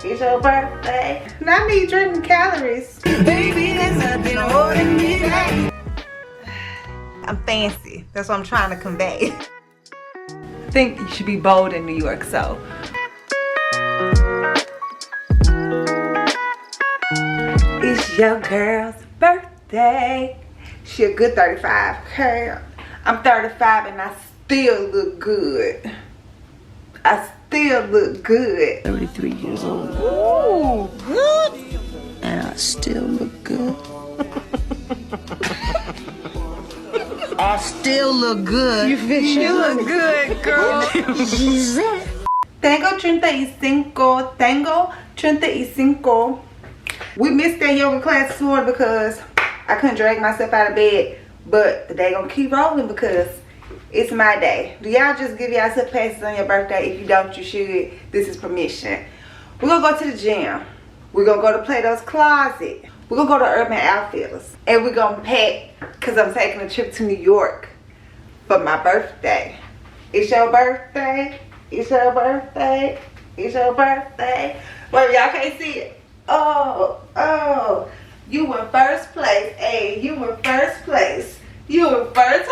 It's your birthday. Not me drinking calories. Baby, there's nothing holding me back. I'm fancy. That's what I'm trying to convey. I think you should be bold in New York, so. It's your girl's birthday. She a good 35, okay? I'm 35 and I still look good. I still look good. 33 years old. Ooh, good. And I still look good. I still look good. You look good, girl. Tengo 35. We missed that yoga class this morning because I couldn't drag myself out of bed. But they gonna keep rolling because it's my day. Do y'all just give yourself passes on your birthday? If you don't, you should. This is permission. We're gonna go to the gym. We're gonna go to Plato's Closet. We're gonna go to Urban Outfitters. And we're gonna pack because I'm taking a trip to New York for my birthday. It's your birthday. It's your birthday. It's your birthday. Well, y'all can't see it. Oh. You in first place. Hey, you in first place. You in first.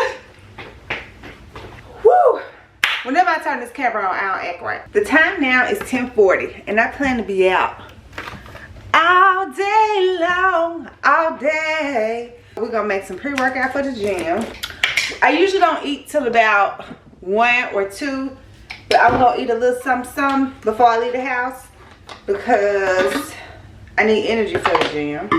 Woo! Whenever I turn this camera on, I don't act right. The time now is 10:40, and I plan to be out all day long, all day. We're gonna make some pre-workout for the gym. I usually don't eat till about 1 or 2, but I'm gonna eat a little something before I leave the house because I need energy for the gym.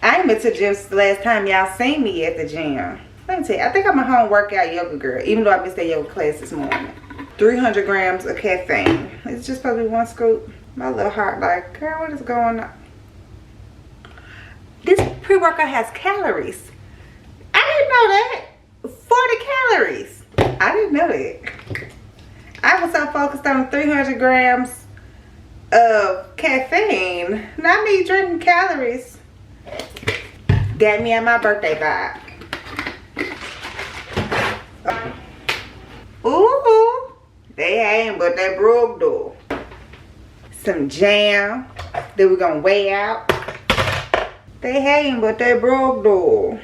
I ain't been to the gym since the last time y'all seen me at the gym. Let me tell you, I think I'm a home workout yoga girl, even though I missed that yoga class this morning. 300 grams of caffeine. It's just supposed to be 1 scoop. My little heart like, girl, what is going on? This pre-workout has calories. I didn't know that. 40 calories. I didn't know that. I was so focused on 300 grams of caffeine. Not me drinking calories. Got me on my birthday vibe. Ooh, they ain't but they broke though. Some jam that we're gonna weigh out. They ain't but they broke though.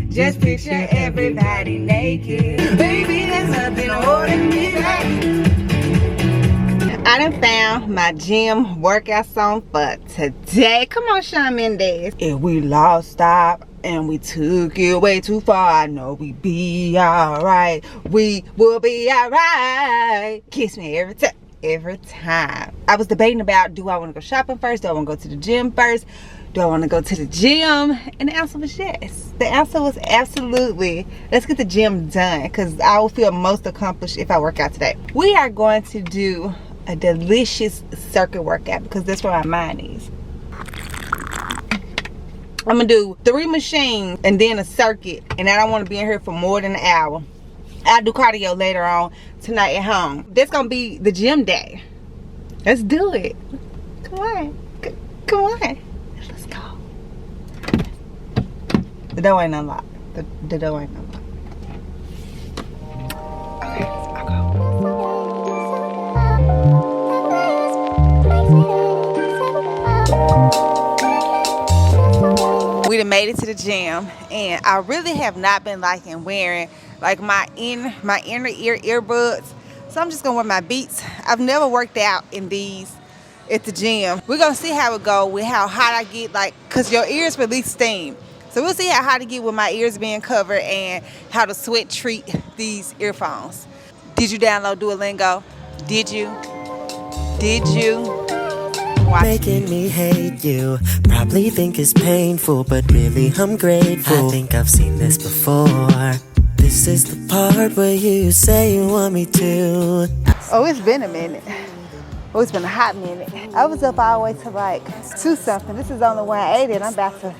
Just picture everybody naked. Baby, there's nothing holding me back. I done found my gym workout song for today. Come on, Shawn Mendes. If we lost stop and we took it way too far, I know we be alright. We will be alright. Kiss me every time. Every time. I was debating about, do I want to go shopping first? Do I want to go to the gym first? Do I want to go to the gym? And the answer was yes. The answer was absolutely. Let's get the gym done because I will feel most accomplished if I work out today. We are going to do a delicious circuit workout because that's where my mind is. I'm going to do 3 machines and then a circuit. And I don't want to be in here for more than an hour. I'll do cardio later on tonight at home. That's going to be the gym day. Let's do it. Come on. Come on. Let's go. The door ain't unlocked. The door ain't unlocked. Okay, I'll go. We done made it to the gym, and I really have not been liking wearing like my inner ear earbuds. So I'm just gonna wear my Beats. I've never worked out in these at the gym. We're gonna see how it go with how hot I get, like, cause your ears release steam. So we'll see how hot it get with my ears being covered and how the sweat treat these earphones. Did you download Duolingo? Did you? Watch. Making me hate you, probably think it's painful, but really I'm grateful. I think I've seen this before. This is the part where you say you want me to. Oh, it's been a minute. Oh, it's been a hot minute. I was up all the way to like 2 something. This is only 180 and I'm about to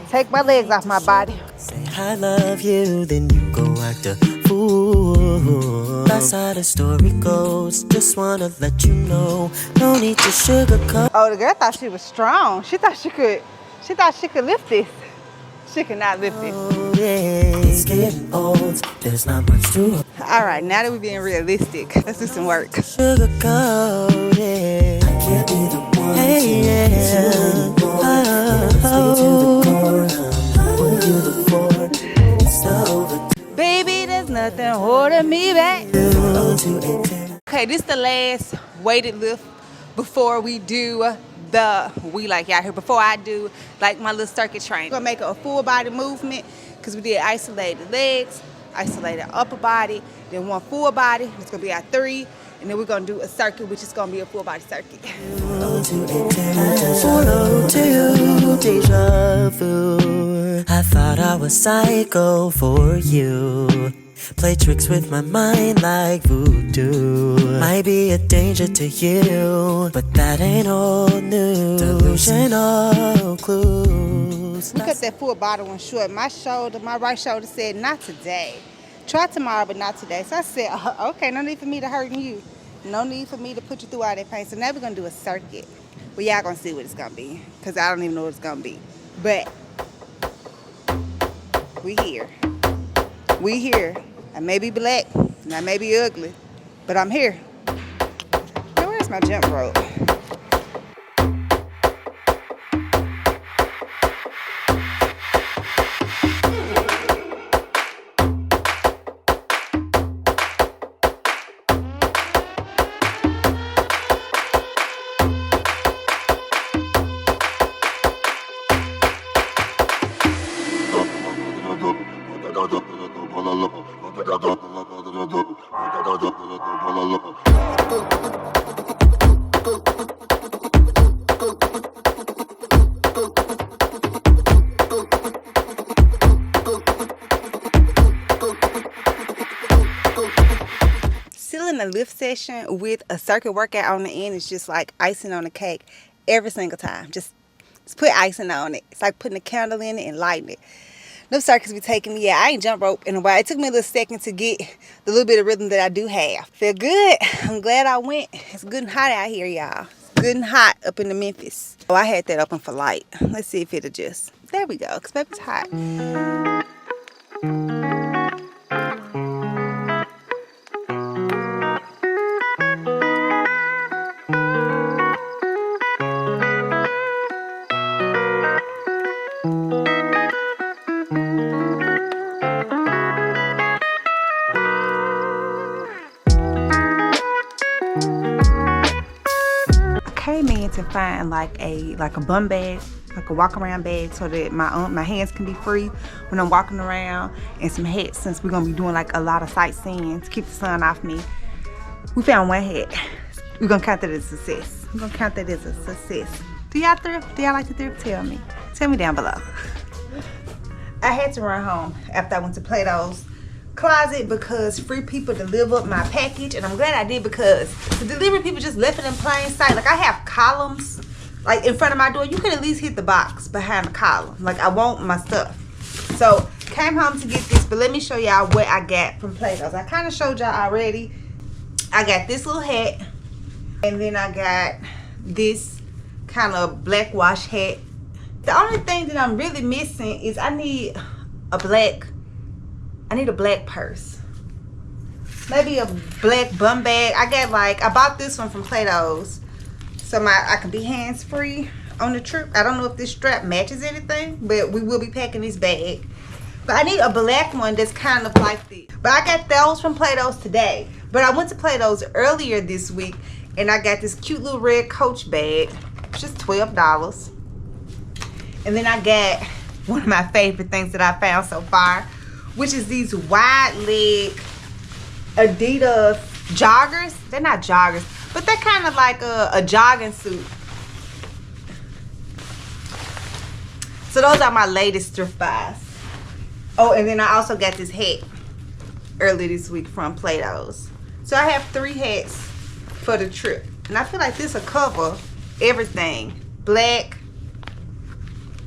take my legs off my body. Say I love you, then you go act a fool. That's how the story goes. Just wanna let you know. No need to sugarcoat. Oh, the girl thought she was strong. She thought she could lift this. She cannot lift it. It's getting old. There's not much to All right, now that we're being realistic, let's do some work. sugar coated. I can't be the one Baby, there's nothing holding me back. Okay, this is the last weighted lift before we do before I do like my little circuit training. We're gonna make it a full body movement because we did isolated legs, isolated upper body, then one full body. It's gonna be our 3, and then we're gonna do a circuit, which is gonna be a full body circuit. I thought I was psycho for you. Play tricks with my mind like voodoo. Might be a danger to you, but that ain't old news. Delusional clues. We cut that full body one short. My right shoulder said, not today. Try tomorrow, but not today. So I said, okay, no need for me to hurt you. No need for me to put you through all that pain. So now we're going to do a circuit. Well, y'all going to see what it's going to be, because I don't even know what it's going to be. But we here. We here. I may be black, and I may be ugly, but I'm here. Now, where's my jump rope? Sealing a lift session with a circuit workout on the end is just like icing on the cake every single time. Just put icing on it. It's like putting a candle in it and lighting it. No circuits be taking me. Yeah, I ain't jump rope in a while. It took me a little second to get the little bit of rhythm that I do have. Feel good. I'm glad I went. It's good and hot out here, y'all. It's good and hot up in the Memphis. Oh, I had that open for light. Let's see if it adjusts. There we go, because baby, it's hot. To find like a bum bag, like a walk around bag, so that my hands can be free when I'm walking around, and some hats, since we're gonna be doing like a lot of sightseeing to keep the sun off me. We found one hat. We're gonna count that as a success. We're gonna count that as a success. Do y'all thrift? Do y'all like to thrift? Tell me down below. I had to run home after I went to Plato's Closet because free people delivered my package, and I'm glad I did, because the delivery people just left it in plain sight. Like, I have columns like in front of my door. You can at least hit the box behind the column. Like, I want my stuff. So came home to get this, but let me show y'all what I got from Plato's. I kind of showed y'all already. I got this little hat, and then I got this kind of black wash hat. The only thing that I'm really missing is I need a black purse. Maybe a black bum bag. I bought this one from Plato's, so I can be hands-free on the trip. I don't know if this strap matches anything, but we will be packing this bag. But I need a black one that's kind of like this. But I got those from Plato's today. But I went to Plato's earlier this week, and I got this cute little red Coach bag. It's just $12. And then I got one of my favorite things that I found so far, which is these wide leg Adidas joggers. They're not joggers, but they're kind of like a jogging suit. So those are my latest thrift buys. Oh, and then I also got this hat earlier this week from Plato's. So I have 3 hats for the trip, and I feel like this will cover everything. Black,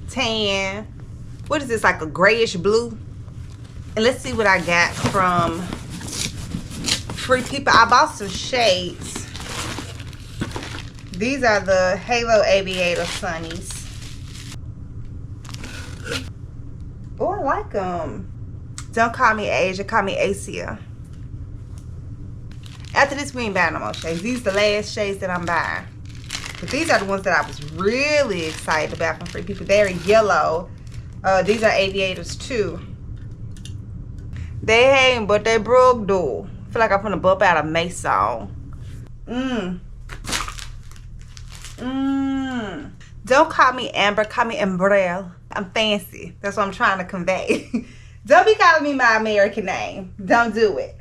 tan, what is this, like a grayish blue? And let's see what I got from free people. I bought some shades. These are the Halo Aviator Sunnies. Oh, I like them. Don't call me Asia, call me Asia. After this, we ain't buying no more shades. These are the last shades that I'm buying. But these are the ones that I was really excited about from Free People. They're yellow. These are aviators too. They hang, but they broke though. I feel like I'm gonna bump out a Mason. Don't call me Amber, call me Ambrelle. I'm fancy. That's what I'm trying to convey. Don't be calling me my American name. Don't do it.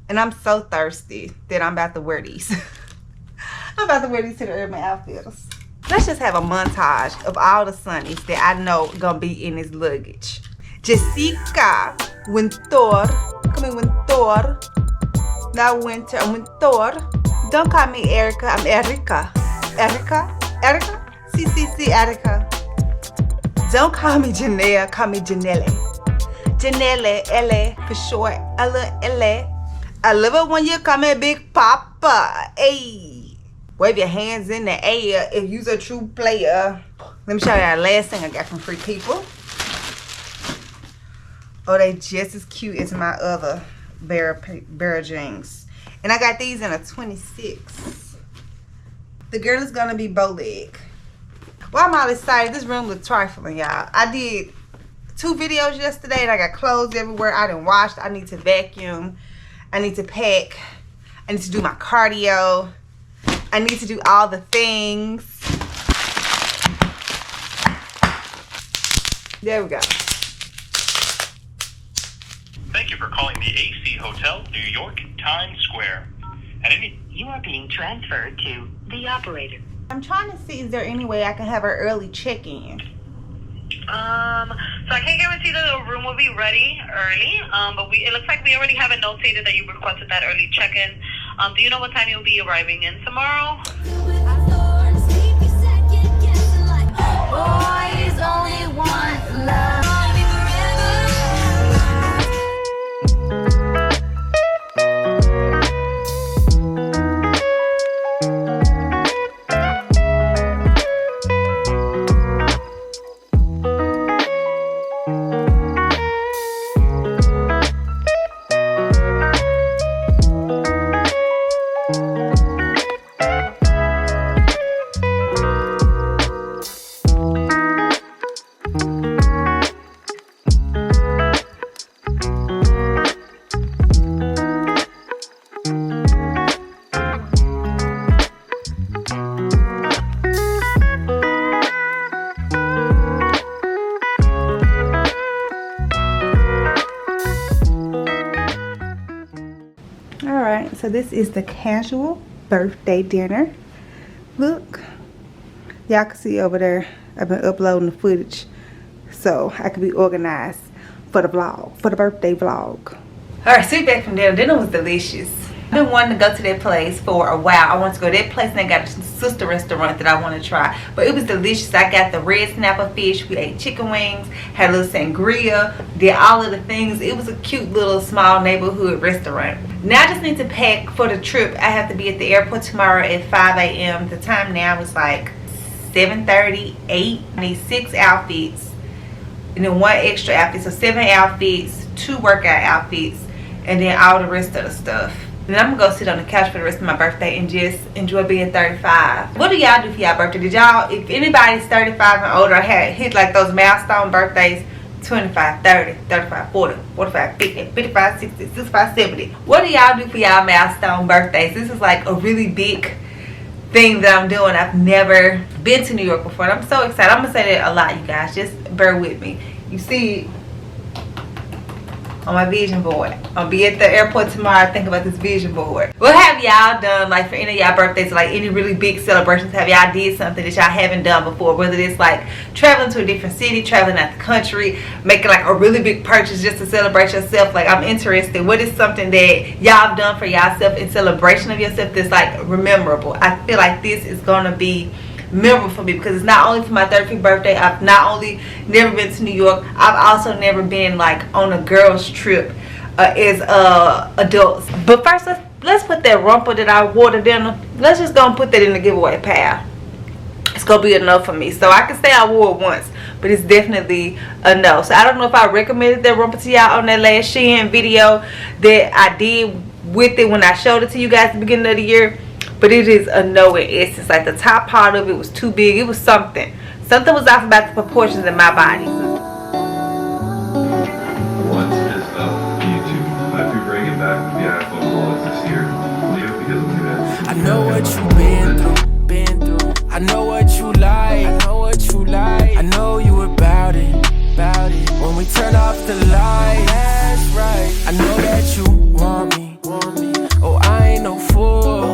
And I'm so thirsty that I'm about to wear these. I'm about to wear these to the Urban Outfitters. Let's just have a montage of all the sunnies that I know gonna be in his luggage. Jessica, winter, come in winter. Not winter, winter. Don't call me Erica, I'm Erica. Erica? Erica? C, Erica. Don't call me Janelle, call me Janelle. Janelle, L for short. I love L. I love it when you call me Big Papa. Hey. Wave your hands in the air if you's a true player. Let me show you the last thing I got from Free People. Oh, they just as cute as my other Bear jeans. And I got these in a 26. The girl is gonna be bow leg. Well, I'm all excited. This room looks trifling, y'all. I did 2 videos yesterday and I got clothes everywhere. I didn't wash. I need to vacuum. I need to pack. I need to do my cardio. I need to do all the things. There we go. Thank you for calling the AC Hotel, New York, Times Square. You are being transferred to the operator. I'm trying to see, is there any way I can have an early check-in? So I can't guarantee that the room will be ready early, but it looks like we already have it notated that you requested that early check-in. Do you know what time you'll be arriving in tomorrow? Boys only want love. So this is the casual birthday dinner. Look, y'all can see over there I've been uploading the footage so I can be organized for the vlog, for the birthday vlog. Alright, so we back from dinner. Dinner was delicious. I've been wanting to go to that place for a while. I want to go to that place and they got a sister restaurant that I want to try. But it was delicious. I got the red snapper fish. We ate chicken wings, had a little sangria, did all of the things. It was a cute little small neighborhood restaurant. Now I just need to pack for the trip. I have to be at the airport tomorrow at 5 a.m. The time now is like 7:30, 8. I need 6 outfits and then 1 extra outfit. So 7 outfits, 2 workout outfits, and then all the rest of the stuff. And then I'm gonna go sit on the couch for the rest of my birthday and just enjoy being 35. What do y'all do for y'all birthday? Did y'all, if anybody's 35 and older, had hit like those milestone birthdays, 25, 30, 35, 40, 45, 50, 55, 60, 65, 70. What do y'all do for y'all milestone birthdays? This is like a really big thing that I'm doing. I've never been to New York before and I'm so excited. I'm gonna say that a lot, you guys. Just bear with me. You see on my vision board. I'll be at the airport tomorrow. Think about this vision board. What have y'all done, like for any of y'all birthdays, like any really big celebrations? Have y'all did something that y'all haven't done before? Whether it's like traveling to a different city, traveling out the country, making like a really big purchase just to celebrate yourself. Like, I'm interested. What is something that y'all have done for yourself in celebration of yourself that's like memorable? I feel like this is gonna be memorable for me because it's not only for my 35th birthday. I've not only never been to New York, I've also never been like on a girls trip as adults. But first, let's put that romper that I wore to dinner, let's just go and put that in the giveaway pile. it's gonna be a no for me. So I can say I wore it once, but it's definitely a no. So I don't know if I recommended that romper to y'all on that last Shein video that I did with it when I showed it to you guys at the beginning of the year, but it is a no in essence. Like the top part of it was too big. It was something was off about the proportions in my body. What is up, YouTube? Might be bringing back the iPhone vlogs this year. Leave because we had. I know what you've been through. I know what you like. I know you about it. When we turn off the light, that's right. I know that you want me. Oh, I ain't no fool.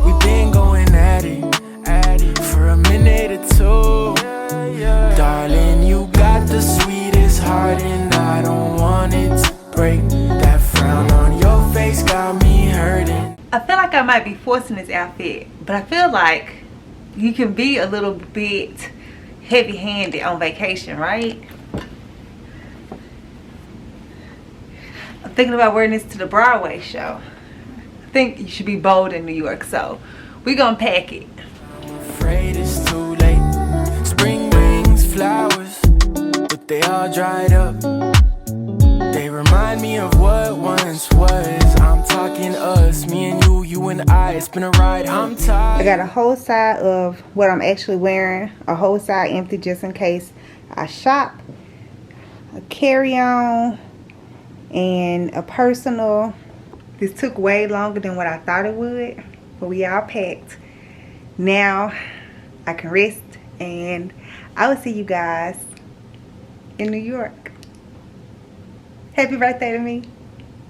We've been going at it for a minute or two. Darling, you got the sweetest heart, and I don't want it to break. That frown on your face got me hurting. I feel like I might be forcing this outfit, but I feel like you can be a little bit heavy-handed on vacation, right? I'm thinking about wearing this to the Broadway show. I think you should be bold in New York, so we're gonna pack it. I'm afraid it's too late. Spring brings flowers, but they all dried up. They remind me of what once was. I'm talking us, me and you and I. It's been a ride, I'm tired. I got a whole side of what I'm actually wearing, a whole side empty just in case I shop, a carry-on, and a personal. This took way longer than what I thought it would, but we all packed. Now I can rest, and I will see you guys in New York. Happy birthday to me.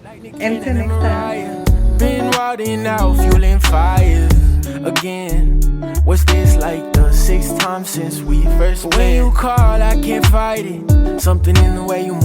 And until next time. Been riding out, fueling fires again. What's this, like the 6th time since we first met? When you call, I can't fight it. Something in the way you move.